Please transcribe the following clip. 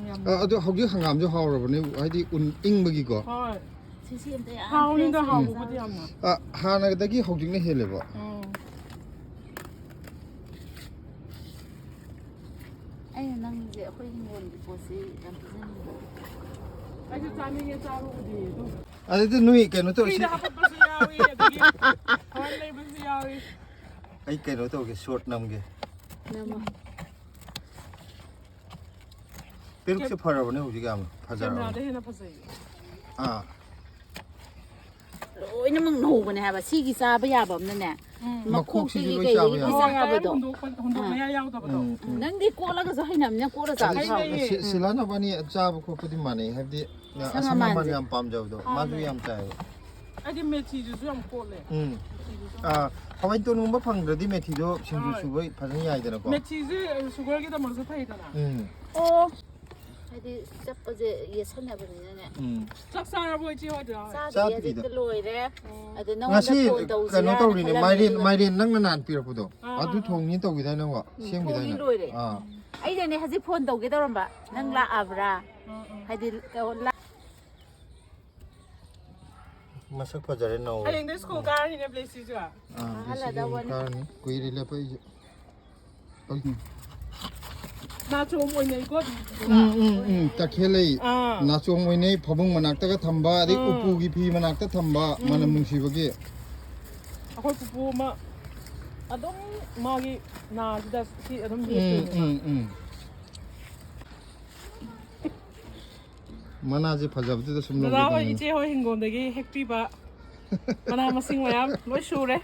ꯌꯦꯡꯉꯣ ꯑꯗꯣ ꯍꯧꯖꯤꯛ ꯍꯪꯒꯥꯝꯁꯨ ꯍꯥꯎꯔꯕꯅꯦ ꯍꯥꯏꯗꯤ ꯏꯪꯕꯒꯤꯀꯣ ꯁꯤꯁꯤ ꯑꯝꯇ ꯌꯥꯝ ꯍꯥꯎꯅꯤꯗ ꯍꯥꯎꯕꯕꯨꯗꯤ ꯌꯥꯝꯅ ꯍꯥꯟꯅꯗꯒꯤ ꯍꯧꯖꯤꯛꯅ ꯍꯦꯜꯂꯦꯕ ꯑꯩꯅ ꯅꯪꯁꯦ ꯑꯩꯈꯣꯏ ꯍꯤꯡꯒꯣꯜꯒꯤ ꯄꯣꯠꯁꯤ ꯌꯥꯝ ꯄꯤꯖꯅꯤꯡꯕ ꯑꯩꯁꯨ ꯆꯥꯅꯤꯡꯉꯦ ꯆꯥꯕꯕꯨꯗꯤ ꯑꯗꯨꯝ ꯑꯗꯨꯗꯤ ꯅꯣꯏ ꯀꯩꯅꯣ ꯇꯧꯔꯁꯤ ꯐ꯭ꯔꯤꯗ ꯍꯥꯞꯄꯛꯄꯁꯨ ꯌꯥꯎꯏ ꯑꯗꯒꯤ ꯍꯋꯥꯏ ꯂꯩꯕꯁꯨ ꯌꯥꯎꯏ ꯑꯩ ꯀꯩꯅꯣ ꯇꯧꯒꯦ ꯁꯣꯔꯠ ꯅꯝꯒꯦ ꯄꯦꯔꯨꯛꯁꯦ ꯐꯔꯕꯅꯦ ꯍꯧꯖꯤꯛ ꯌꯥꯝꯅ ꯐꯖꯔꯕꯅꯦ ꯀꯦꯃꯦꯔꯥꯗ ꯍꯦꯟꯅ ꯐꯖꯩ ꯂꯣꯏꯅꯃꯛ ꯅꯧꯕꯅꯦ ꯍꯥꯏꯕ ꯁꯤꯒꯤ ꯆꯥꯕ ꯌꯥꯕ ꯑꯃꯅꯅꯦ ꯃꯈꯣꯛꯁꯤꯁꯨ ꯃꯈꯣꯛꯇꯒꯤ ꯂꯣꯏ ꯀꯩꯗꯒꯤ ꯆꯥꯕ ꯂꯣꯏ ꯌꯥꯕ ꯆꯥꯕꯗꯣ ꯍꯨꯟꯗꯣꯛꯅꯤꯡꯉꯥꯏ ꯌꯥꯎꯗꯕꯗꯣ ꯅꯪꯗꯤ ꯀꯣꯠꯂꯒꯁꯨ ꯍꯩꯅꯕꯅꯤꯅ ꯀꯣꯠꯂ ꯆꯥꯕꯁꯨ ꯍꯥꯎꯋꯦ ꯁꯤꯂꯥꯟꯅꯕꯅꯤ ꯆꯥꯕ ꯈꯣꯠꯄꯗꯤ ꯃꯥꯟꯅꯩ ꯍꯥꯏꯕꯗꯤ ꯑꯁꯪ ꯑꯃꯥꯟ ꯌꯥꯝ ꯄꯥꯝꯖꯕꯗꯣ ꯃꯥꯁꯨ ꯌꯥꯝ ꯆꯥꯏꯌꯦꯕ ꯑꯩꯗꯤ ꯃꯦꯊꯤꯗꯨꯁꯨ ꯌꯥꯝ ꯀꯣꯠꯂꯦ ꯍꯋꯥꯏ ꯇꯣꯟꯒꯨꯝꯕ ꯐꯪꯗ꯭ꯔꯗꯤ ꯃꯦꯊꯤꯗꯣ ꯁꯤꯡꯖꯨ ꯁꯨꯕ ꯐꯖꯅ ꯌꯥꯏꯗꯅꯀꯣ ꯃꯦꯊꯤꯁꯦ ꯁꯨꯒꯔꯒꯤꯗꯃꯛꯁꯨ ꯐꯩꯗꯅ ꯑꯣ ꯍꯥꯏꯗꯤ ꯆꯞꯄꯁꯦ ꯌꯦꯠꯁꯟꯅꯕꯅꯤꯅꯅꯦ ꯆꯥꯛ ꯆꯥꯔꯕꯣ ꯏꯆꯦ ꯍꯣꯏꯗ ꯆꯥꯗ꯭ꯔꯤ ꯍꯧꯖꯤꯛꯇ ꯂꯣꯏꯔꯦ ꯑꯗ ꯅꯪꯉꯣꯟꯗ ꯉꯁꯤ ꯐꯣꯟ ꯀꯩꯅꯣ ꯇꯧꯁꯤꯔꯥꯅ ꯇꯧꯔꯤꯅꯦ ꯈꯜꯂꯝꯃꯦ ꯃꯥꯏꯔꯦꯟ ꯅꯪꯅ ꯅꯍꯥꯟ ꯄꯤꯔꯛꯄꯗꯣ ꯑꯗꯨ ꯊꯣꯡꯅꯤ ꯇꯧꯈꯤꯗꯥꯏ ꯅꯪ ꯊꯣꯡꯉꯤ ꯂꯣꯏꯔꯦ ꯑꯩꯅꯅꯦ ꯍꯧꯖꯤꯛ ꯐꯣꯟ ꯇꯧꯒꯦ ꯇꯧꯔꯝꯕ ꯅꯪ ꯂꯥꯛꯑꯕ꯭ꯔꯥ ꯍꯥꯏꯗꯤ ꯃꯁꯛ ꯐꯖꯔꯦ ꯅꯧ ꯍꯌꯦꯡꯗꯤ ꯁ꯭ꯀꯨꯜ ꯀꯥꯔꯅꯤꯅꯦ ꯕ꯭ꯂꯦꯁꯤꯁꯨ ꯍꯜꯂꯗꯧꯕꯅꯤ ꯀꯨꯏꯔꯦ ꯂꯦꯞꯄꯛꯏꯁꯦ ꯅꯥꯆꯣꯝ ꯑꯣꯏꯅꯩꯀꯣ ꯇꯈꯦꯜꯂꯩ ꯅꯥꯆꯣꯡ ꯑꯣꯏꯅꯩ ꯐꯃꯨꯡ ꯃꯅꯥꯛꯇꯒ ꯊꯝꯕ ꯑꯗꯩ ꯎꯄꯨꯒꯤ ꯐꯤ ꯃꯅꯥꯛꯇ ꯊꯝꯕ ꯃꯅꯝ ꯅꯨꯡꯁꯤꯕꯒꯤ ꯑꯩꯈꯣꯏ ꯄꯨꯄꯨ ꯑꯃ ꯑꯗꯨꯝ ꯃꯥꯒꯤ ꯅꯥꯁꯤꯗ ꯁꯤ ꯑꯗꯨꯝ ꯌꯦꯛꯇꯣꯏꯅꯦ ꯃꯅꯥꯁꯦ ꯐꯖꯕꯗꯨꯗ ꯁꯨꯝ ꯗꯗꯥ ꯍꯣꯏ ꯏꯆꯦ ꯍꯣꯏ ꯍꯤꯡꯒꯣꯜꯗꯒꯤ ꯍꯦꯛꯄꯤꯕ ꯃꯅꯥ ꯃꯁꯤꯡ ꯃꯌꯥꯝ ꯂꯣꯏ ꯁꯨꯔꯦ